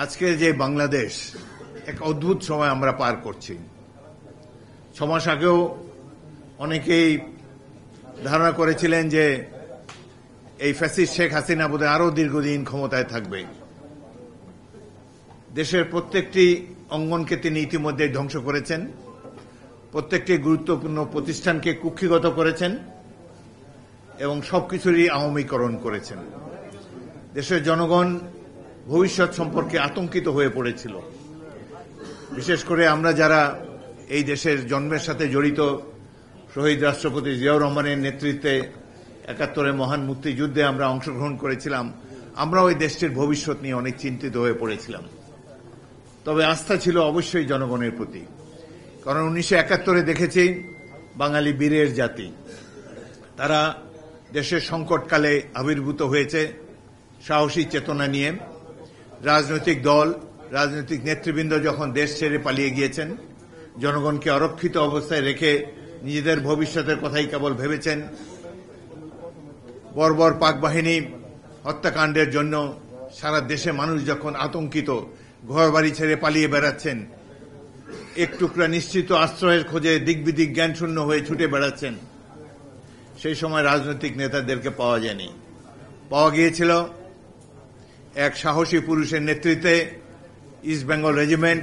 আজকে যে বাংলাদেশ এক অদ্ভুত সময় আমরা পার করছি। 6 মাস আগেও অনেকেই ধারণা করেছিলেন যে এই ফ্যাসিস্ট শেখ হাসিনা বোধহয় আরো দীর্ঘদিন ক্ষমতায় থাকবে। দেশের প্রত্যেকটি অঙ্গনকে তিনি ইতিমধ্যে ধ্বংস করেছেন, প্রত্যেকটি গুরুত্বপূর্ণ প্রতিষ্ঠানকে কুক্ষিগত করেছেন এবং সবকিছুরই আওয়ামীকরণ করেছেন। দেশের জনগণ ভবিষ্যৎ সম্পর্কে আতঙ্কিত হয়ে পড়েছিল। বিশেষ করে আমরা যারা এই দেশের জন্মের সাথে জড়িত, শহীদ রাষ্ট্রপতি জিয়াউর রহমানের নেতৃত্বে ৭১ মহান মুক্তিযুদ্ধে আমরা অংশগ্রহণ করেছিলাম, আমরাও এই দেশটির ভবিষ্যৎ নিয়ে অনেক চিন্তিত হয়ে পড়েছিলাম। তবে আস্থা ছিল অবশ্যই জনগণের প্রতি, কারণ ১৯৭১ দেখেছি বাঙালি বীরের জাতি, তারা দেশের সংকটকালে আবির্ভূত হয়েছে সাহসী চেতনা নিয়ে। রাজনৈতিক দল, রাজনৈতিক নেতৃবৃন্দ যখন দেশ ছেড়ে পালিয়ে গিয়েছেন, জনগণকে অরক্ষিত অবস্থায় রেখে নিজেদের ভবিষ্যতের কথাই কেবল ভেবেছেন। বর্বর পাক বাহিনী হত্যাকাণ্ডের জন্য সারা দেশে মানুষ যখন আতঙ্কিত, ঘরবাড়ি ছেড়ে পালিয়ে বেড়াচ্ছেন, এক টুকরা নিশ্চিত আশ্রয়ের খোঁজে দিকবিদিক জ্ঞানশূন্য হয়ে ছুটে বেড়াচ্ছেন, সেই সময় রাজনৈতিক নেতাদেরকে পাওয়া যায়নি। পাওয়া গিয়েছিল এক সাহসী পুরুষের নেতৃত্বে ইস্ট বেঙ্গল রেজিমেন্ট,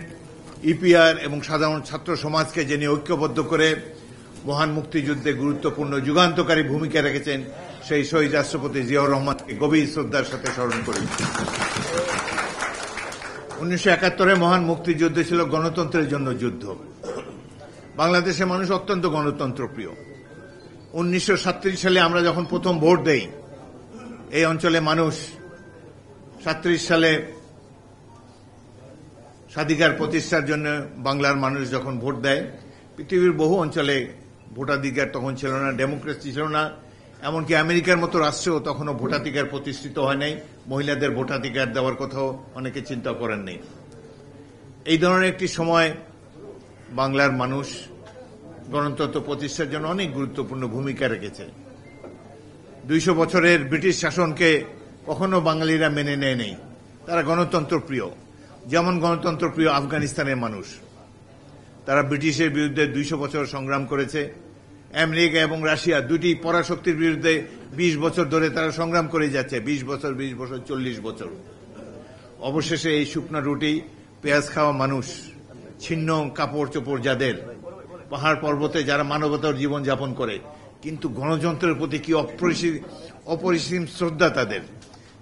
ইপিআর এবং সাধারণ ছাত্র সমাজকে যিনি ঐক্যবদ্ধ করে মহান মুক্তিযুদ্ধে গুরুত্বপূর্ণ যুগান্তকারী ভূমিকা রেখেছেন, সেই শহীদ রাষ্ট্রপতি জিয়াউর রহমানকে গভীর শ্রদ্ধার সাথে স্মরণ করি। ১৯৭১ মহান মুক্তিযুদ্ধ ছিল গণতন্ত্রের জন্য যুদ্ধ। বাংলাদেশের মানুষ অত্যন্ত গণতন্ত্রপ্রিয়। ১৯৩৭ সালে আমরা যখন প্রথম ভোট দেই, এই অঞ্চলে মানুষ ৩৭ সালে স্বাধিকার প্রতিষ্ঠার জন্য বাংলার মানুষ যখন ভোট দেয়, পৃথিবীর বহু অঞ্চলে ভোটাধিকার তখন ছিল না, ডেমোক্রেসি ছিল না। এমনকি আমেরিকার মতো রাষ্ট্রেও তখনও ভোটাধিকার প্রতিষ্ঠিত হয় নাই, মহিলাদের ভোটাধিকার দেওয়ার কথাও অনেকে চিন্তা করেন নাই। এই ধরনের একটি সময় বাংলার মানুষ গণতন্ত্র প্রতিষ্ঠার জন্য অনেক গুরুত্বপূর্ণ ভূমিকা রেখেছে। ২০০ বছরের ব্রিটিশ শাসনকে কখনো বাঙালিরা মেনে নেয় নেই। তারা গণতন্ত্রপ্রিয়, যেমন গণতন্ত্রপ্রিয় আফগানিস্তানের মানুষ। তারা ব্রিটিশের বিরুদ্ধে ২০০ বছর সংগ্রাম করেছে। আমেরিকা এবং রাশিয়া দুটি পরাশক্তির বিরুদ্ধে ২০ বছর ধরে তারা সংগ্রাম করে যাচ্ছে, ২০ বছর, ৪০ বছর। অবশেষে এই শুকনা রুটি, পেঁয়াজ খাওয়া মানুষ, ছিন্ন কাপড় চোপড় যাদের, পাহাড় পর্বতে যারা মানবতার জীবন যাপন করে, কিন্তু গণতন্ত্রের প্রতি কি অপরিসীম শ্রদ্ধা তাদের,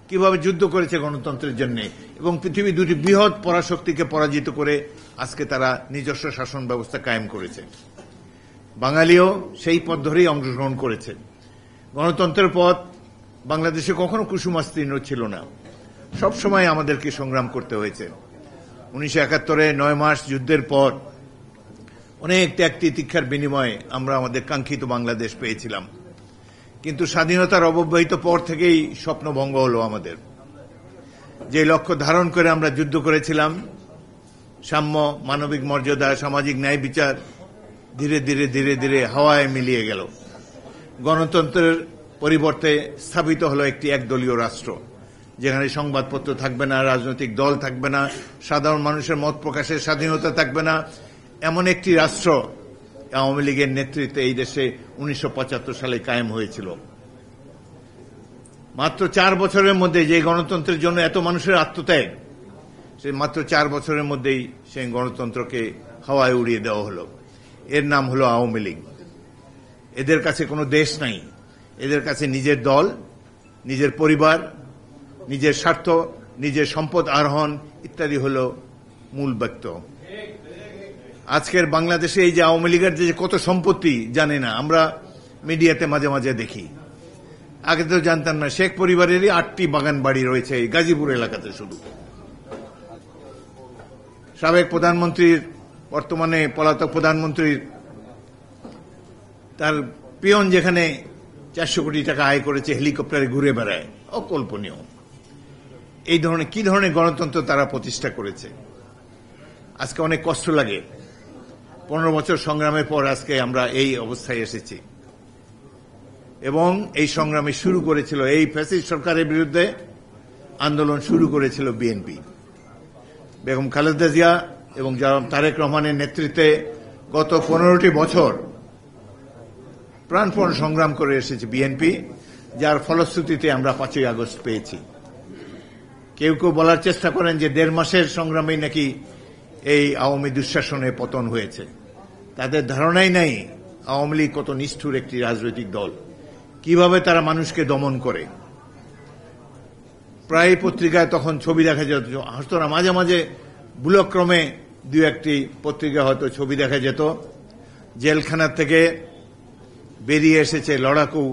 কিভাবে যুদ্ধ করেছে গণতন্ত্রের জন্য, এবং পৃথিবী দুটি বৃহৎ পরাশক্তিকে পরাজিত করে আজকে তারা নিজস্ব শাসন ব্যবস্থা কায়েম করেছে। বাঙালিও সেই পথ ধরেই অংশগ্রহণ করেছে। গণতন্ত্রের পথ বাংলাদেশে কখনো কুসুমাস্তীর্ণ ছিল না, সবসময় আমাদেরকে সংগ্রাম করতে হয়েছে। ১৯৭১ ৯ মাস যুদ্ধের পর অনেক ত্যাগ তিতিক্ষার বিনিময়ে আমরা আমাদের কাঙ্ক্ষিত বাংলাদেশ পেয়েছিলাম, কিন্তু স্বাধীনতার অব্যবহিত পর থেকেই স্বপ্নভঙ্গ হলো আমাদের। যে লক্ষ্য ধারণ করে আমরা যুদ্ধ করেছিলাম, সাম্য, মানবিক মর্যাদা, সামাজিক ন্যায় বিচার, ধীরে ধীরে ধীরে ধীরে হাওয়ায় মিলিয়ে গেল। গণতন্ত্রের পরিবর্তে স্থাপিত হলো একটি একদলীয় রাষ্ট্র, যেখানে সংবাদপত্র থাকবে না, রাজনৈতিক দল থাকবে না, সাধারণ মানুষের মত প্রকাশের স্বাধীনতা থাকবে না। এমন একটি রাষ্ট্র আওয়ামী লীগের নেতৃত্বে এই দেশে ১৯৭৫ সালে কায়েম হয়েছিল। মাত্র ৪ বছরের মধ্যে যে গণতন্ত্রের জন্য এত মানুষের আত্মত্যাগ, সে মাত্র ৪ বছরের মধ্যেই সেই গণতন্ত্রকে হাওয়ায় উড়িয়ে দেওয়া হলো। এর নাম হলো আওয়ামী লীগ। এদের কাছে কোনো দেশ নাই, এদের কাছে নিজের দল, নিজের পরিবার, নিজের স্বার্থ, নিজের সম্পদ আরোহণ ইত্যাদি হলো মূল ব্যক্ত। আজকের বাংলাদেশে এই যে আওয়ামী লীগের যে কত সম্পত্তি জানে না, আমরা মিডিয়াতে মাঝে মাঝে দেখি। আগে তো জানতাম না, শেখ পরিবারেরই ৮টি বাগান বাড়ি রয়েছে এই গাজীপুর এলাকাতে। শুধু সাবেক প্রধানমন্ত্রীর, বর্তমানে পলাতক প্রধানমন্ত্রীর, তার পিয়ন যেখানে ৪০০ কোটি টাকা আয় করেছে, হেলিকপ্টারে ঘুরে বেড়ায়, অকল্পনীয়। এই ধরনের কি ধরনের গণতন্ত্র তারা প্রতিষ্ঠা করেছে। আজকে অনেক কষ্ট লাগে, ১৫ বছর সংগ্রামের পর আজকে আমরা এই অবস্থায় এসেছি। এবং এই সংগ্রামে শুরু করেছিল, এই ফ্যাসিস্ট সরকারের বিরুদ্ধে আন্দোলন শুরু করেছিল বিএনপি। বেগম খালেদা জিয়া এবং জনাব তারেক রহমানের নেতৃত্বে গত 15টি বছর প্রাণপণ সংগ্রাম করে এসেছে বিএনপি, যার ফলশ্রুতিতে আমরা 5ই আগস্ট পেয়েছি। কেউ কেউ বলার চেষ্টা করেন যে 1.5 মাসের সংগ্রামেই নাকি এই আওয়ামী দুঃশাসনে পতন হয়েছে। তাদের ধারণাই নাই আওয়ামী লীগ কত নিষ্ঠুর একটি রাজনৈতিক দল, কিভাবে তারা মানুষকে দমন করে। প্রায় পত্রিকায় তখন ছবি দেখা যেত, হয়তো না মাঝে মাঝে ভুলক্রমে 2-1টি পত্রিকা হয়তো ছবি দেখা যেত, জেলখানা থেকে বেরিয়ে এসেছে লড়াকু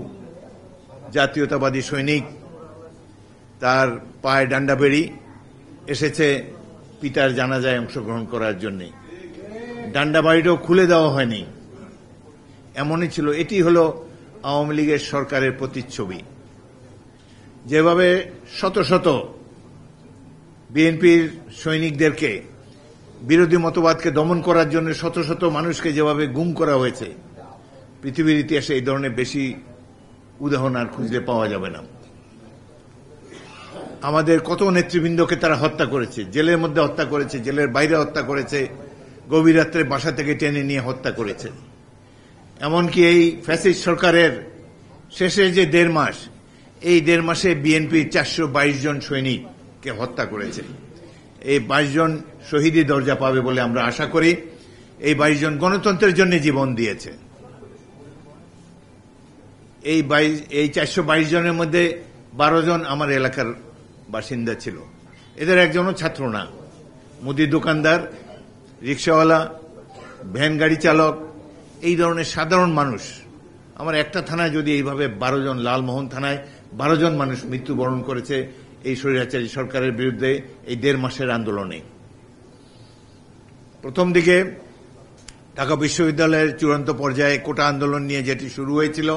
জাতীয়তাবাদী সৈনিক, তার পায়ে ডান্ডা বেড়ি, এসেছে পিতার জানাজায় অংশগ্রহণ করার জন্য। ডান্ডা বাড়িটাও খুলে দেওয়া হয়নি, এমনই ছিল। এটি হল আওয়ামী লীগের সরকারের প্রতিচ্ছবি। যেভাবে শত শত বিএনপির সৈনিকদেরকে, বিরোধী মতবাদকে দমন করার জন্য শত শত মানুষকে যেভাবে গুম করা হয়েছে, পৃথিবীর ইতিহাসে এই ধরনের বেশি উদাহরণ আর খুঁজলে পাওয়া যাবে না। আমাদের কত নেতৃবৃন্দকে তারা হত্যা করেছে, জেলের মধ্যে হত্যা করেছে, জেলের বাইরে হত্যা করেছে, গভীর রাত্রে বাসা থেকে টেনে নিয়ে হত্যা করেছে। এমনকি এই ফ্যাসিস্ট সরকারের শেষে যে 1.5 মাস, এই 1.5 মাসে বিএনপি 422 জন সৈনিককে হত্যা করেছে। এই 22 জন শহীদি দরজা পাবে বলে আমরা আশা করি। এই 22 জন গণতন্ত্রের জন্য জীবন দিয়েছে। এই 422 জনের মধ্যে 12 জন আমার এলাকার বাসিন্দা ছিল। এদের একজনও ছাত্র না। মুদি দোকানদার, রিক্সাওয়ালা, ভ্যান গাড়ি চালক, এই ধরনের সাধারণ মানুষ। আমার একটা থানায় যদি এইভাবে 12 জন, লালমোহন থানায় 12 জন মানুষ মৃত্যুবরণ করেছে এই স্বৈরাচারী সরকারের বিরুদ্ধে এই 1.5 মাসের আন্দোলনে। প্রথম দিকে ঢাকা বিশ্ববিদ্যালয়ের চূড়ান্ত পর্যায়ে কোটা আন্দোলন নিয়ে যেটি শুরু হয়েছিল,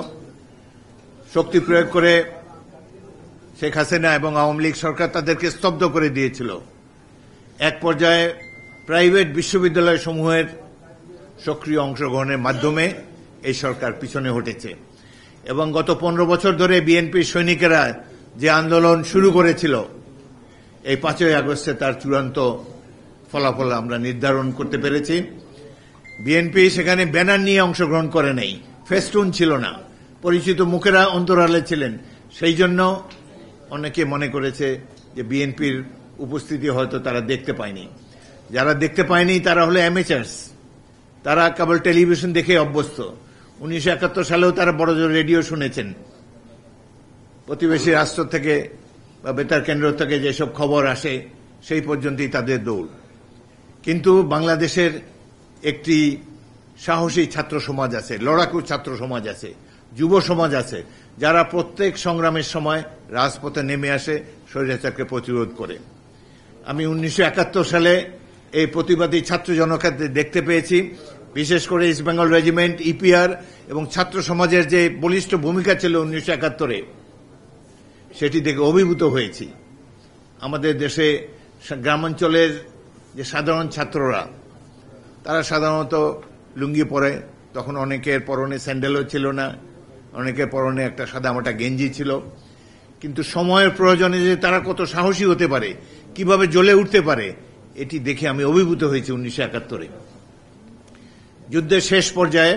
শক্তি প্রয়োগ করে শেখ হাসিনা এবং আওয়ামী লীগ সরকার তাদেরকে স্তব্ধ করে দিয়েছিল। এক পর্যায়ে প্রাইভেট বিশ্ববিদ্যালয় সমূহের সক্রিয় অংশগ্রহণের মাধ্যমে এই সরকার পিছনে হটেছে এবং গত 15 বছর ধরে বিএনপির সৈনিকেরা যে আন্দোলন শুরু করেছিল, এই 5ই আগস্টে তার চূড়ান্ত ফলাফল আমরা নির্ধারণ করতে পেরেছি। বিএনপি সেখানে ব্যানার নিয়ে অংশগ্রহণ করে নাই, ফেস্টুন ছিল না, পরিচিত মুখেরা অন্তরালে ছিলেন। সেই জন্য অনেকে মনে করেছে যে বিএনপির উপস্থিতি হয়তো তারা দেখতে পায়নি। যারা দেখতে পায়নি তারা হলো অ্যামেচার্স, তারা কেবল টেলিভিশন দেখে অভ্যস্ত। 1971 সালেও তারা বড় জোর রেডিও শুনেছেন, প্রতিবেশী রাষ্ট্র থেকে বা বেতার কেন্দ্র থেকে যেসব খবর আসে সেই পর্যন্তই তাদের দৌড়। কিন্তু বাংলাদেশের একটি সাহসী ছাত্র সমাজ আছে, লড়াকু ছাত্র সমাজ আছে, যুব সমাজ আছে, যারা প্রত্যেক সংগ্রামের সময় রাজপথে নেমে আসে, স্বৈরাচারকে প্রতিরোধ করে। আমি 1971 সালে এই প্রতিবাদী ছাত্র জনতাকে দেখতে পেয়েছি, বিশেষ করে ইস্ট বেঙ্গল রেজিমেন্ট, ইপিআর এবং ছাত্র সমাজের যে বলিষ্ঠ ভূমিকা ছিল 1971-এ, সেটি দেখে অভিভূত হয়েছি। আমাদের দেশে গ্রামাঞ্চলের যে সাধারণ ছাত্ররা, তারা সাধারণত লুঙ্গি পরে, তখন অনেকের পরনে স্যান্ডেলও ছিল না, অনেকের পরনে একটা সাদামাটা গেঞ্জি ছিল। কিন্তু সময়ের প্রয়োজনে যে তারা কত সাহসী হতে পারে, কিভাবে জ্বলে উঠতে পারে, এটি দেখে আমি অভিভূত হয়েছি 1971-এ। যুদ্ধের শেষ পর্যায়ে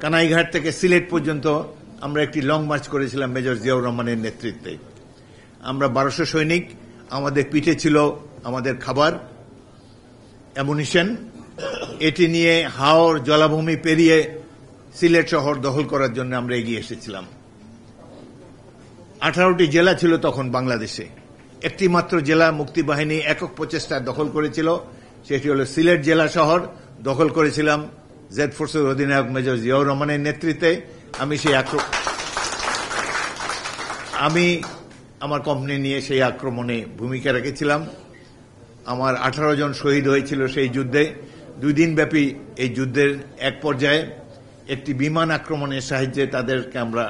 কানাইঘাট থেকে সিলেট পর্যন্ত আমরা একটি লং মার্চ করেছিলাম মেজর জিয়াউর রহমানের নেতৃত্বে। আমরা 1200 সৈনিক, আমাদের পিঠে ছিল আমাদের খাবার, অ্যামুনিশন। এটি নিয়ে হাওর জলাভূমি পেরিয়ে সিলেট শহর দখল করার জন্য আমরা এগিয়ে এসেছিলাম। 18টি জেলা ছিল তখন বাংলাদেশে, একটি মাত্র জেলা মুক্তিবাহিনী একক প্রচেষ্টায় দখল করেছিল, সেটি হল সিলেট জেলা শহর। দখল করেছিলাম জেড ফোর্সের অধিনায়ক মেজর জিয়াউর রহমানের নেতৃত্বে। আমি আমার কোম্পানি নিয়ে সেই আক্রমণে ভূমিকা রেখেছিলাম। আমার 18 জন শহীদ হয়েছিল সেই যুদ্ধে। 2 দিন ব্যাপী এই যুদ্ধের এক পর্যায়ে একটি বিমান আক্রমণের সাহায্যে তাদেরকে আমরা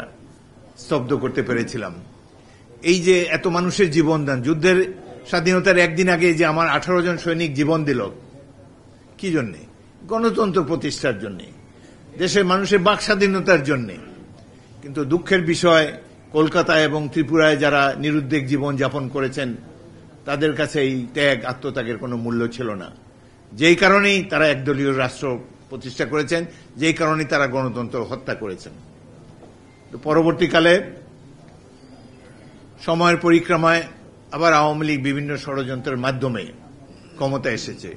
স্তব্ধ করতে পেরেছিলাম। এই যে এত মানুষের জীবন দান, যুদ্ধের স্বাধীনতার একদিন আগে যে আমার 18 জন সৈনিক জীবন দিল, কি জন্যে? গণতন্ত্র প্রতিষ্ঠার জন্য, দেশের মানুষের বাক স্বাধীনতার জন্য। কিন্তু দুঃখের বিষয়, কলকাতা এবং ত্রিপুরায় যারা নিরুদ্বেগ জীবন যাপন করেছেন, তাদের কাছে এই ত্যাগ আত্মত্যাগের কোনো মূল্য ছিল না। যেই কারণেই তারা একদলীয় রাষ্ট্র প্রতিষ্ঠা করেছেন, যেই কারণেই তারা গণতন্ত্র হত্যা করেছেন। পরবর্তীকালে সময়ের পরিক্রমায় আবার আওয়ামী লীগ বিভিন্ন ষড়যন্ত্রের মাধ্যমে ক্ষমতা এসেছে।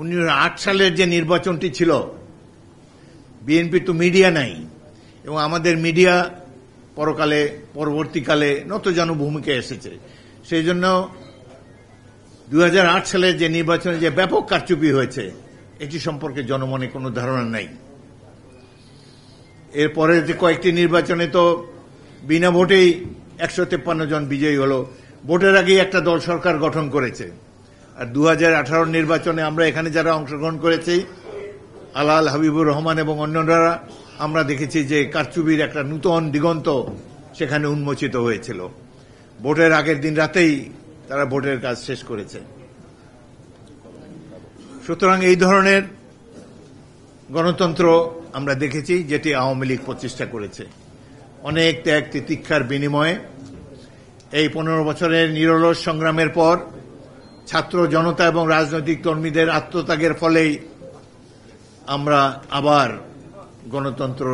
1908 সালের যে নির্বাচনটি ছিল, বিএনপি তো মিডিয়া নাই, এবং আমাদের মিডিয়া পরবর্তীকালে নতজানু ভূমিকা এসেছে। সেই জন্য 2008 সালের যে নির্বাচনে যে ব্যাপক কারচুপি হয়েছে, এটি সম্পর্কে জনমনে কোনো ধারণা নাই। এরপরে যে কয়েকটি নির্বাচনে তো বিনা ভোটেই 153 জন বিজয়ী হলো। ভোটের আগেই একটা দল সরকার গঠন করেছে। আর 2018 নির্বাচনে আমরা এখানে যারা অংশগ্রহণ করেছি, আলাল, হাবিবুর রহমান এবং অন্যরা, আমরা দেখেছি যে কারচুপির একটা নূতন দিগন্ত সেখানে উন্মোচিত হয়েছিল। ভোটের আগের দিন রাতেই তারা ভোটের কাজ শেষ করেছে। সুতরাং এই ধরনের গণতন্ত্র আমরা দেখেছি যেটি আওয়ামী লীগ প্রতিষ্ঠা করেছে। অনেক ত্যাগ তিতিক্ষার বিনিময়ে এই 15 বছরের নিরলস সংগ্রামের পর ছাত্র জনতা এবং রাজনৈতিক কর্মীদের আত্মত্যাগের ফলেই আমরা আবার গণতন্ত্র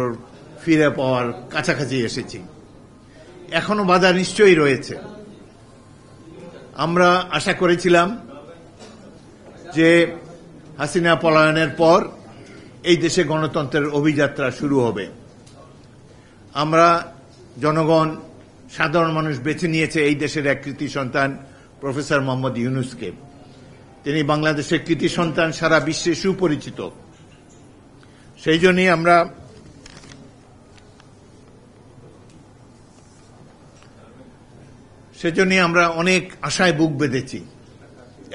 ফিরে পাওয়ার কাছাকাছি এসেছি। এখনো বাধা নিশ্চয়ই রয়েছে। আমরা আশা করেছিলাম যে হাসিনা পলায়নের পর এই দেশে গণতন্ত্রের অভিযাত্রা শুরু হবে। আমরা জনগণ, সাধারণ মানুষ বেছে নিয়েছে এই দেশের এক কৃতি সন্তান প্রফেসর মোহাম্মদ ইউনূসকে। তিনি বাংলাদেশের কৃতি সন্তান, সারা বিশ্বে সুপরিচিত। সেই জন্যই আমরা অনেক আশায় বুক বেঁধেছি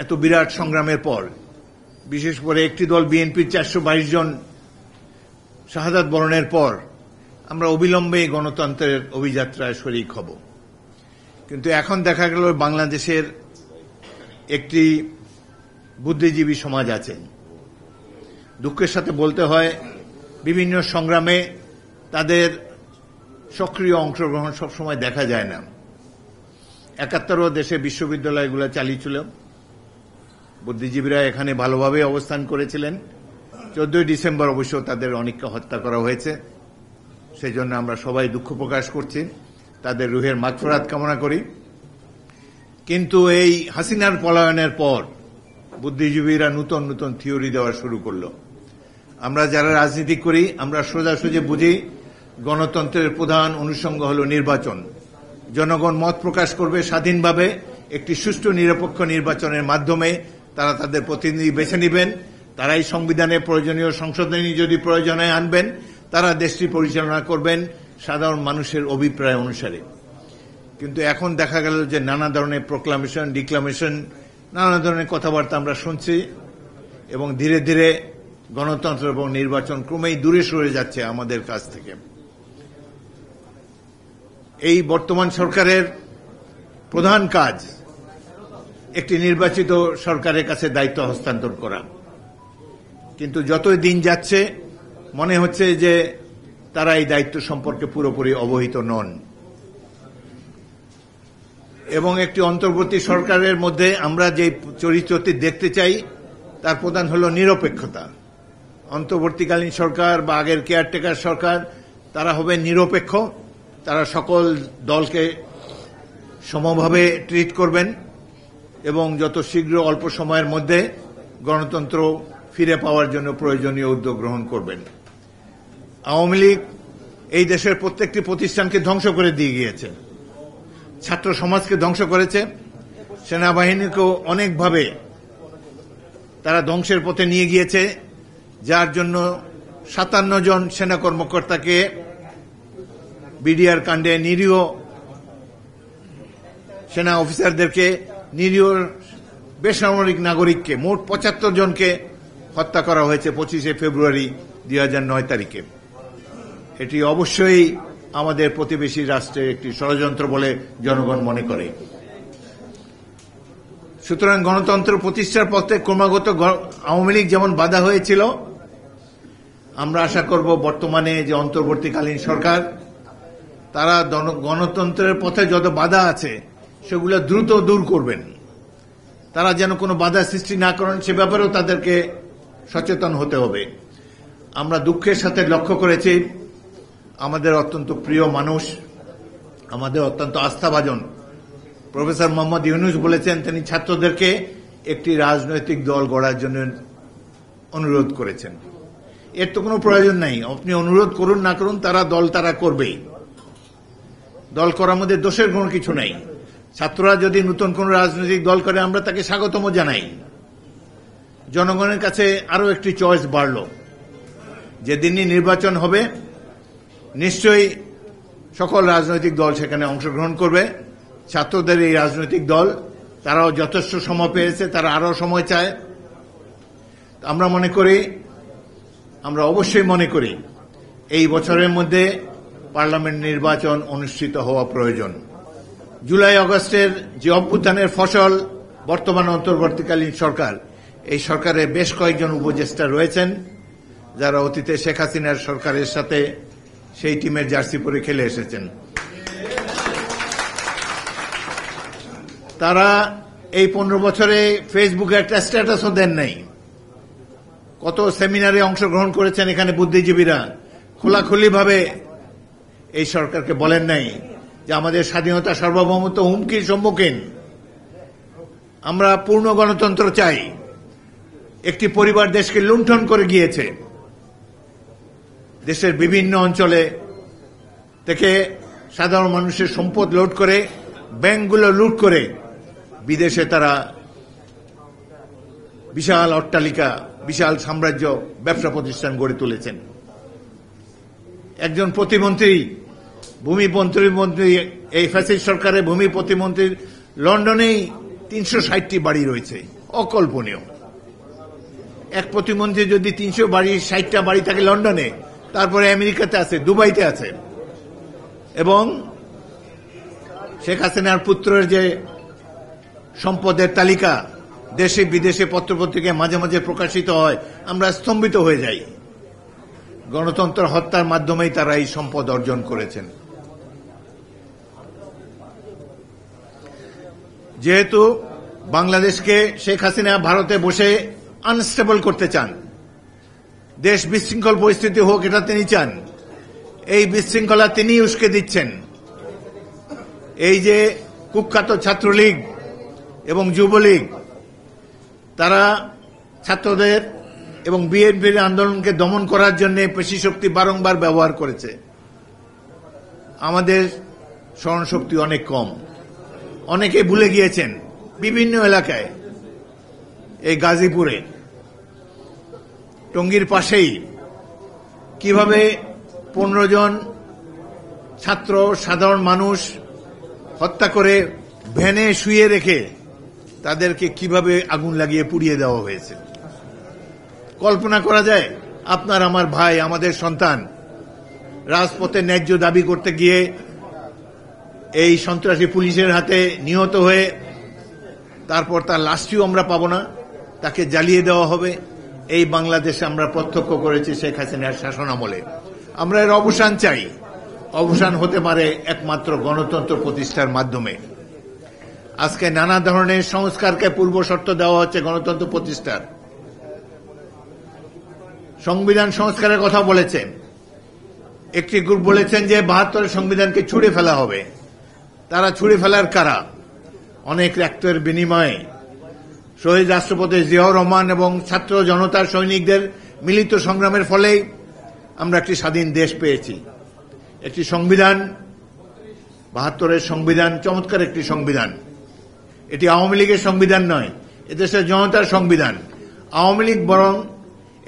এত বিরাট সংগ্রামের পর। বিশেষ করে একটি দল বিএনপির 422 জন শাহাদাত বরণের পর আমরা অবিলম্বে গণতন্ত্রের অভিযাত্রায় শরিক হব। কিন্তু এখন দেখা গেল বাংলাদেশের একটি বুদ্ধিজীবী সমাজ আছে। দুঃখের সাথে বলতে হয়, বিভিন্ন সংগ্রামে তাদের সক্রিয় অংশগ্রহণ সবসময় দেখা যায় না। 71 দেশে বিশ্ববিদ্যালয়গুলো চালিয়েছিল, বুদ্ধিজীবীরা এখানে ভালোভাবে অবস্থান করেছিলেন। 14 ডিসেম্বর অবশ্য তাদের অনেককে হত্যা করা হয়েছে। সেই জন্য আমরা সবাই দুঃখ প্রকাশ করছি, তাদের রুহের মাগফিরাত কামনা করি। কিন্তু এই হাসিনার পলায়নের পর বুদ্ধিজীবীরা নূতন নূতন থিওরি দেওয়া শুরু করল। আমরা যারা রাজনীতি করি, আমরা সোজাসুজি বুঝি গণতন্ত্রের প্রধান অনুষঙ্গ হল নির্বাচন। জনগণ মত প্রকাশ করবে স্বাধীনভাবে, একটি সুষ্ঠু নিরপেক্ষ নির্বাচনের মাধ্যমে তারা তাদের প্রতিনিধি বেছে নেবেন। তারাই সংবিধানে প্রয়োজনীয় সংশোধনী যদি প্রয়োজনে আনবেন, তারা দেশটি পরিচালনা করবেন সাধারণ মানুষের অভিপ্রায় অনুসারে। কিন্তু এখন দেখা গেল যে নানা ধরনের প্রোক্লামেশন, ডিক্লামেশন, নানা ধরনের কথাবার্তা আমরা শুনছি, এবং ধীরে ধীরে গণতন্ত্র এবং নির্বাচন ক্রমেই দূরে সরে যাচ্ছে আমাদের কাছ থেকে। এই বর্তমান সরকারের প্রধান কাজ একটি নির্বাচিত সরকারের কাছে দায়িত্ব হস্তান্তর করা। কিন্তু যতই দিন যাচ্ছে মনে হচ্ছে যে তারা এই দায়িত্ব সম্পর্কে পুরোপুরি অবহিত নন। এবং একটি অন্তর্বর্তী সরকারের মধ্যে আমরা যে চরিত্রটি দেখতে চাই তার প্রধান হল নিরপেক্ষতা। অন্তর্বর্তীকালীন সরকার বা আগের কেয়ারটেকার সরকার, তারা হবে নিরপেক্ষ। তারা সকল দলকে সমভাবে ট্রিট করবেন এবং যত শীঘ্র অল্প সময়ের মধ্যে গণতন্ত্র ফিরে পাওয়ার জন্য প্রয়োজনীয় উদ্যোগ গ্রহণ করবেন। আওয়ামী লীগ এই দেশের প্রত্যেকটি প্রতিষ্ঠানকে ধ্বংস করে দিয়ে গিয়েছে, ছাত্র সমাজকে ধ্বংস করেছে, সেনাবাহিনীকেও অনেকভাবে তারা ধ্বংসের পথে নিয়ে গিয়েছে, যার জন্য 57 জন সেনা কর্মকর্তাকে বিডিআর কাণ্ডে, নিরীহ সেনা অফিসারদেরকে, নিরীহ বেসামরিক নাগরিককে, মোট 75 জনকে হত্যা করা হয়েছে 25শে ফেব্রুয়ারি 2009 তারিখে। এটি অবশ্যই আমাদের প্রতিবেশী রাষ্ট্রের একটি ষড়যন্ত্র বলে জনগণ মনে করে। সুতরাং গণতন্ত্র প্রতিষ্ঠার পথে ক্রমাগত আওয়ামী লীগ যেমন বাধা হয়েছিল, আমরা আশা করব বর্তমানে যে অন্তর্বর্তীকালীন সরকার, তারা গণতন্ত্রের পথে যত বাধা আছে সেগুলো দ্রুত দূর করবেন। তারা যেন কোনো বাধা সৃষ্টি না করেন সে ব্যাপারেও তাদেরকে সচেতন হতে হবে। আমরা দুঃখের সাথে লক্ষ্য করেছি আমাদের অত্যন্ত প্রিয় মানুষ, আমাদের অত্যন্ত আস্থাভাজন প্রফেসর মোহাম্মদ ইউনূস বলেছেন তিনি ছাত্রদেরকে একটি রাজনৈতিক দল গড়ার জন্য অনুরোধ করেছেন। এর তো কোনো প্রয়োজন নাই, আপনি অনুরোধ করুন না করুন, তারা দল তারা করবেই। দল করার মধ্যে দোষের কোনো কিছু নাই। ছাত্ররা যদি নতুন কোন রাজনৈতিক দল করে আমরা তাকে স্বাগতম জানাই। জনগণের কাছে আরো একটি চয়েস বাড়ল। যেদিনই নির্বাচন হবে নিশ্চয়ই সকল রাজনৈতিক দল সেখানে অংশগ্রহণ করবে। ছাত্রদের এই রাজনৈতিক দল তারাও যথেষ্ট সময় পেয়েছে, তারা আরো সময় চায়। আমরা অবশ্যই মনে করি এই বছরের মধ্যে পার্লামেন্ট নির্বাচন অনুষ্ঠিত হওয়া প্রয়োজন। জুলাই আগস্টের যে অভ্যুত্থানের ফসল বর্তমান অন্তর্বর্তীকালীন সরকার, এই সরকারে বেশ কয়েকজন উপদেষ্টা রয়েছেন যারা অতীতে শেখ হাসিনার সরকারের সাথে সেই টিমের জার্সি পরে খেলে এসেছেন। তারা এই 15 বছরে ফেসবুকে একটা স্ট্যাটাসও দেন নাই। কত সেমিনারে অংশগ্রহণ করেছেন এখানে বুদ্ধিজীবীরা, খোলাখুলিভাবে এই সরকারকে বলেন নাই যে আমাদের স্বাধীনতা সার্বভৌমত্ব হুমকির সম্মুখীন, আমরা পূর্ণ গণতন্ত্র চাই। একটি পরিবার দেশকে লুণ্ঠন করে গিয়েছে, দেশের বিভিন্ন অঞ্চলে থেকে সাধারণ মানুষের সম্পদ লুট করে, ব্যাংকগুলো লুট করে বিদেশে তারা বিশাল অট্টালিকা, বিশাল সাম্রাজ্য, ব্যবসা প্রতিষ্ঠান গড়ে তুলেছেন। একজন প্রতিমন্ত্রী, ভূমি প্রতিমন্ত্রী, এই ফ্যাসিস্ট সরকারের ভূমি প্রতিমন্ত্রীর লন্ডনেই 360টি বাড়ি রয়েছে, অকল্পনীয়। এক প্রতিমন্ত্রী যদি 360টা বাড়ি থাকে লন্ডনে, তারপরে আমেরিকাতে আছে, দুবাইতে আছে। এবং শেখ হাসিনার পুত্রের যে সম্পদের তালিকা দেশে বিদেশে পত্রপত্রিকায় মাঝে মাঝে প্রকাশিত হয়, আমরা স্তম্ভিত হয়ে যাই। গণতন্ত্র হত্যার মাধ্যমেই তারা এই সম্পদ অর্জন করেছেন। যেহেতু বাংলাদেশকে শেখ হাসিনা ভারতে বসে আনস্টেবল করতে চান, দেশ বিশৃঙ্খল পরিস্থিতি হোক এটা তিনি চান, এই বিশৃঙ্খলা তিনি উস্কে দিচ্ছেন। এই যে কুখ্যাত ছাত্রলীগ এবং যুবলীগ, তারা ছাত্রদের এবং বিএনপির আন্দোলনকে দমন করার জন্য পেশি শক্তি বারংবার ব্যবহার করেছে। আমাদের স্মরণশক্তি অনেক কম, অনেকে ভুলে গিয়েছেন বিভিন্ন এলাকায়, এই গাজীপুরে টঙ্গীর পাশেই কিভাবে 15 জন ছাত্র সাধারণ মানুষ হত্যা করে ভ্যানে শুয়ে রেখে তাদেরকে কিভাবে আগুন লাগিয়ে পুড়িয়ে দেওয়া হয়েছে। কল্পনা করা যায় আপনার আমার ভাই, আমাদের সন্তান রাজপথে ন্যায্য দাবি করতে গিয়ে এই সন্ত্রাসী পুলিশের হাতে নিহত হয়ে তারপর তার লাশটিও আমরা পাব না, তাকে জ্বালিয়ে দেওয়া হবে। এই বাংলাদেশে আমরা প্রত্যক্ষ করেছি শেখ হাসিনার শাসনামলে। আমরা এর অবসান চাই। অবসান হতে পারে একমাত্র গণতন্ত্র প্রতিষ্ঠার মাধ্যমে। আজকে নানা ধরনের সংস্কারকে পূর্ব শর্ত দেওয়া হচ্ছে গণতন্ত্র প্রতিষ্ঠার। সংবিধান সংস্কারের কথা বলেছেন, একটি গ্রুপ বলেছেন যে 72 সংবিধানকে ছুঁড়ে ফেলা হবে। তারা ছুঁড়ে ফেলার কারা? অনেক রক্তের বিনিময়ে শহীদ রাষ্ট্রপতি জিয়াউর রহমান এবং ছাত্র জনতার সৈনিকদের মিলিত সংগ্রামের ফলেই আমরা একটি স্বাধীন দেশ পেয়েছি। একটি সংবিধান, 72 সংবিধান চমৎকার একটি সংবিধান। এটি আওয়ামী লীগের সংবিধান নয়, এদেশের জনতার সংবিধান। আওয়ামী লীগ বরং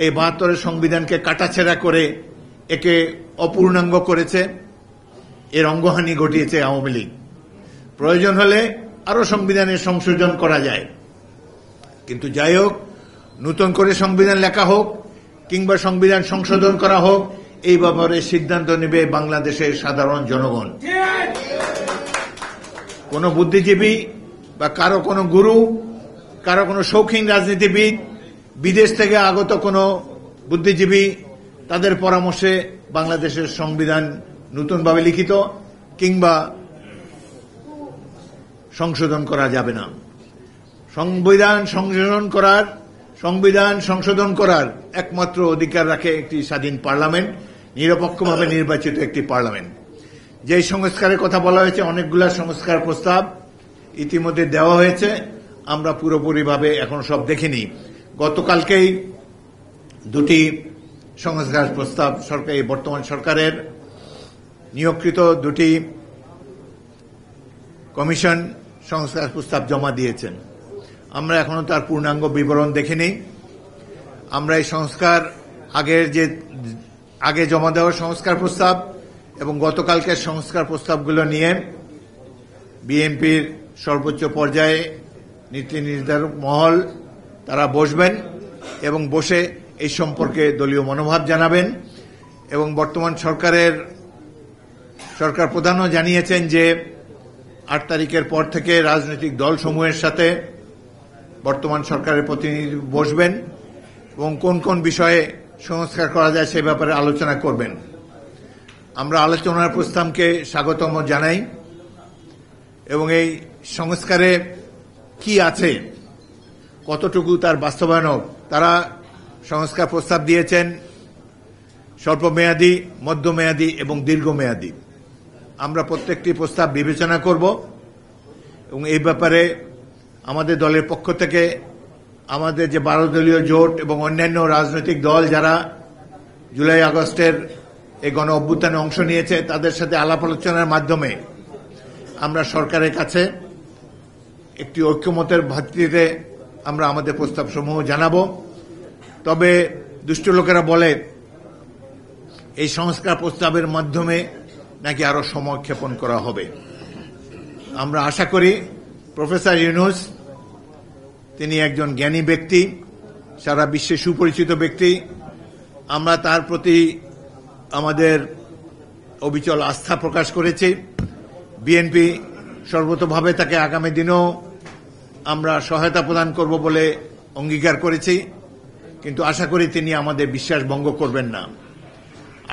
এই 72 সংবিধানকে কাটাছেঁড়া করে একে অপূর্ণাঙ্গ করেছে, এর অঙ্গহানি ঘটিয়েছে আওয়ামী লীগ। প্রয়োজন হলে আরো সংবিধানের সংশোধন করা যায়, কিন্তু যাই হোক, নতুন করে সংবিধান লেখা হোক কিংবা সংবিধান সংশোধন করা হোক, এই ব্যাপারে সিদ্ধান্ত নেবে বাংলাদেশের সাধারণ জনগণ। কোন বুদ্ধিজীবী বা কারো কোনো গুরু, কারো কোনো শৌখিন রাজনীতিবিদ, বিদেশ থেকে আগত কোনো বুদ্ধিজীবী, তাদের পরামর্শে বাংলাদেশের সংবিধান নতুনভাবে লিখিত কিংবা সংশোধন করা যাবে না। সংবিধান সংশোধন করার একমাত্র অধিকার রাখে একটি স্বাধীন পার্লামেন্ট, নিরপেক্ষভাবে নির্বাচিত একটি পার্লামেন্ট। যেই সংস্কারের কথা বলা হয়েছে, অনেকগুলা সংস্কার প্রস্তাব ইতিমধ্যে দেওয়া হয়েছে, আমরা পুরোপুরিভাবে এখন সব দেখিনি। গতকালকেই দুটি সংস্কার প্রস্তাব বর্তমান সরকারের নিয়োগকৃত দুটি কমিশন সংস্কার প্রস্তাব জমা দিয়েছেন। আমরা এখনো তার পূর্ণাঙ্গ বিবরণ দেখিনি। আমরা এই সংস্কার আগে জমা দেওয়া সংস্কার প্রস্তাব এবং গতকালকের সংস্কার প্রস্তাবগুলো নিয়ে বিএনপির সর্বোচ্চ পর্যায়ে নীতি নির্ধারক মহল তারা বসবেন এবং বসে এই সম্পর্কে দলীয় মনোভাব জানাবেন। এবং বর্তমান সরকার প্রধানও জানিয়েছেন যে 8 তারিখের পর থেকে রাজনৈতিক দলসমূহের সাথে বর্তমান সরকারের প্রতিনিধি বসবেন এবং কোন কোন বিষয়ে সংস্কার করা যায় সে ব্যাপারে আলোচনা করবেন। আমরা আলোচনার প্রস্তাবকে স্বাগতম জানাই এবং এই সংস্কারে কি আছে, কতটুকু তার বাস্তবায়ন, তারা সংস্কার প্রস্তাব দিয়েছেন স্বল্পমেয়াদী, মধ্যমেয়াদী এবং দীর্ঘমেয়াদী। আমরা প্রত্যেকটি প্রস্তাব বিবেচনা করব এবং এই ব্যাপারে আমাদের দলের পক্ষ থেকে আমাদের যে 12 দলীয় জোট এবং অন্যান্য রাজনৈতিক দল যারা জুলাই আগস্টের এই গণ অভ্যুত্থানে অংশ নিয়েছে তাদের সাথে আলাপ আলোচনার মাধ্যমে আমরা সরকারের কাছে একটি ঐক্যমতের ভিত্তিতে আমরা আমাদের প্রস্তাবসমূহ জানাব। তবে দুষ্ট লোকেরা বলে এই সংস্কার প্রস্তাবের মাধ্যমে নাকি আরো সময়ক্ষেপণ করা হবে। আমরা আশা করি প্রফেসর ইউনূস তিনি একজন জ্ঞানী ব্যক্তি, সারা বিশ্বে সুপরিচিত ব্যক্তি। আমরা তার প্রতি আমাদের অবিচল আস্থা প্রকাশ করেছি। বিএনপি সর্বতোভাবে তাকে আগামী দিনেও আমরা সহায়তা প্রদান করব বলে অঙ্গীকার করেছি, কিন্তু আশা করি তিনি আমাদের বিশ্বাস ভঙ্গ করবেন না।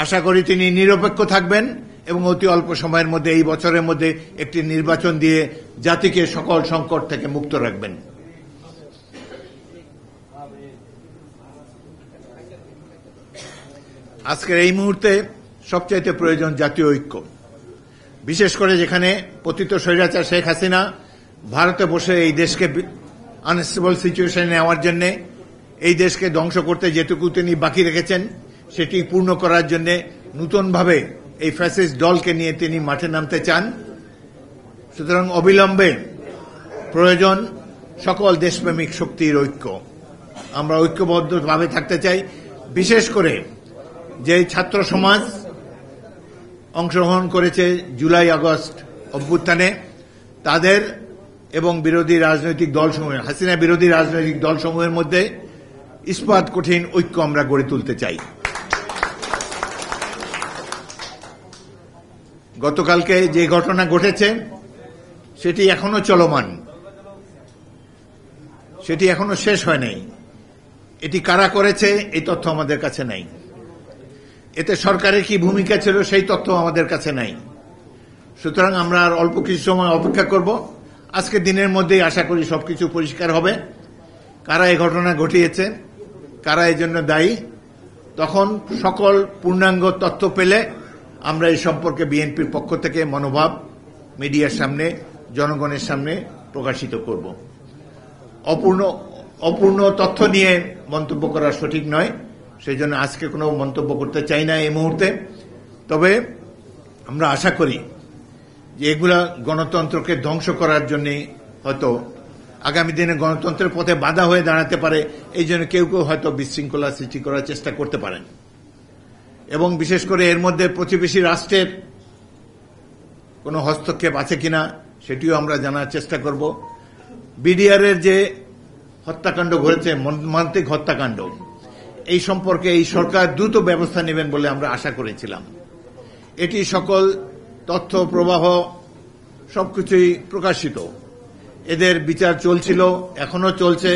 আশা করি তিনি নিরপেক্ষ থাকবেন এবং অতি অল্প সময়ের মধ্যে, এই বছরের মধ্যে একটি নির্বাচন দিয়ে জাতিকে সকল সংকট থেকে মুক্ত রাখবেন। আজকের এই মুহূর্তে সবচাইতে প্রয়োজন জাতীয় ঐক্য, বিশেষ করে যেখানে পতিত স্বৈরাচার শেখ হাসিনা ভারতে বসে এই দেশকে আনস্টেবল সিচুয়েশনে নেওয়ার জন্য, এই দেশকে ধ্বংস করতে যেটুকু তিনি বাকি রেখেছেন সেটি পূর্ণ করার জন্য নূতনভাবে এই ফ্যাসিস্ট দলকে নিয়ে তিনি মাঠে নামতে চান। সুতরাং অবিলম্বে প্রয়োজন সকল দেশপ্রেমিক শক্তির ঐক্য। আমরা ঐক্যবদ্ধভাবে থাকতে চাই। বিশেষ করে যে ছাত্র সমাজ অংশগ্রহণ করেছে জুলাই আগস্ট অভ্যুত্থানে তাদের এবং বিরোধী রাজনৈতিক দলসমূহ, হাসিনা বিরোধী রাজনৈতিক দলসমূহের মধ্যে ইস্পাত কঠিন ঐক্য আমরা গড়ে তুলতে চাই। গতকালকে যে ঘটনা ঘটেছে সেটি এখনো চলমান, সেটি এখনো শেষ হয় নাই। এটি কারা করেছে এই তথ্য আমাদের কাছে নাই। এতে সরকারের কি ভূমিকা ছিল সেই তথ্য আমাদের কাছে নাই। সুতরাং আমরা আর অল্প কিছু সময় অপেক্ষা করব। আজকে দিনের মধ্যেই আশা করি সবকিছু পরিষ্কার হবে, কারা এই ঘটনা ঘটিয়েছে, কারা এই জন্য দায়ী। তখন সকল পূর্ণাঙ্গ তথ্য পেলে আমরা এই সম্পর্কে বিএনপির পক্ষ থেকে মনোভাব মিডিয়ার সামনে, জনগণের সামনে প্রকাশিত করব। অপূর্ণ তথ্য নিয়ে মন্তব্য করা সঠিক নয়, সেই জন্য আজকে কোনো মন্তব্য করতে চাই না এই মুহূর্তে। তবে আমরা আশা করি যে এগুলা গণতন্ত্রকে ধ্বংস করার জন্য হয়তো আগামী দিনে গণতন্ত্রের পথে বাধা হয়ে দাঁড়াতে পারে, এই জন্য কেউ কেউ হয়তো বিশৃঙ্খলা সৃষ্টি করার চেষ্টা করতে পারেন। এবং বিশেষ করে এর মধ্যে প্রতিবেশী রাষ্ট্রের কোনো হস্তক্ষেপ আছে কিনা সেটিও আমরা জানার চেষ্টা করব। বিডিআরের যে হত্যাকাণ্ড ঘটেছে, মর্মান্তিক হত্যাকাণ্ড, এই সম্পর্কে এই সরকার দ্রুত ব্যবস্থা নেবেন বলে আমরা আশা করেছিলাম। এটি সকল তথ্য প্রবাহ সবকিছুই প্রকাশিত। এদের বিচার চলছিল, এখনো চলছে,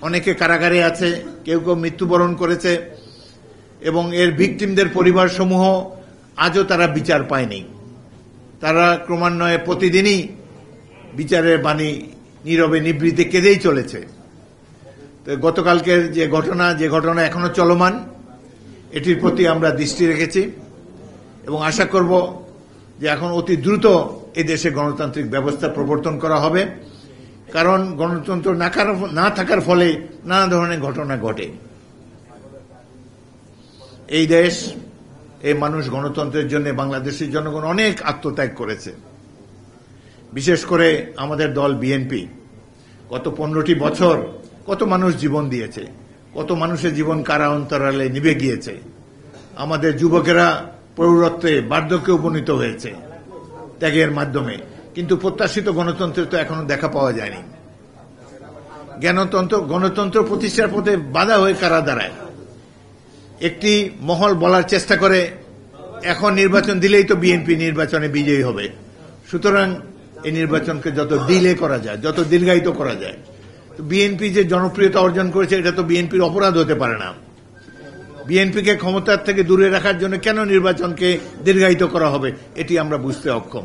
অনেকে কারাগারে আছে, কেউ কেউ মৃত্যুবরণ করেছে এবং এর ভিকটিমদের পরিবারসমূহ আজও তারা বিচার পায়নি। তারা ক্রমান্বয়ে প্রতিদিনই বিচারের বাণী নীরবে নিবৃত্তে কেঁদেই চলেছে। তো গতকালকের যে ঘটনা এখনো চলমান, এটির প্রতি আমরা দৃষ্টি রেখেছি এবং আশা করব যে এখন অতি দ্রুত এদেশে গণতান্ত্রিক ব্যবস্থা প্রবর্তন করা হবে, কারণ গণতন্ত্র না থাকার ফলে নানা ধরনের ঘটনা ঘটে। এই দেশ, এই মানুষ গণতন্ত্রের জন্য, বাংলাদেশের জনগণ অনেক আত্মত্যাগ করেছে। বিশেষ করে আমাদের দল বিএনপি গত 15টি বছর কত মানুষ জীবন দিয়েছে, কত মানুষের জীবন কারা অন্তরালে নিভে গিয়েছে। আমাদের যুবকেরা প্রৌঢ়ত্বে বার্ধক্যে উপনীত হয়েছে ত্যাগের মাধ্যমে, কিন্তু প্রত্যাশিত গণতন্ত্রের তো এখনো দেখা পাওয়া যায়নি। গণতন্ত্র প্রতিষ্ঠার পথে বাধা হয়ে কারা দাঁড়ায়। একটি মহল বলার চেষ্টা করে এখন নির্বাচন দিলেই তো বিএনপি নির্বাচনে বিজয়ী হবে, সুতরাং এই নির্বাচনকে যত ডিলে করা যায়, যত দীর্ঘায়িত করা যায়। তো বিএনপি যে জনপ্রিয়তা অর্জন করেছে, এটা তো বিএনপির অপরাধ হতে পারে না। বিএনপিকে ক্ষমতার থেকে দূরে রাখার জন্য কেন নির্বাচনকে দীর্ঘায়িত করা হবে, এটি আমরা বুঝতে অক্ষম।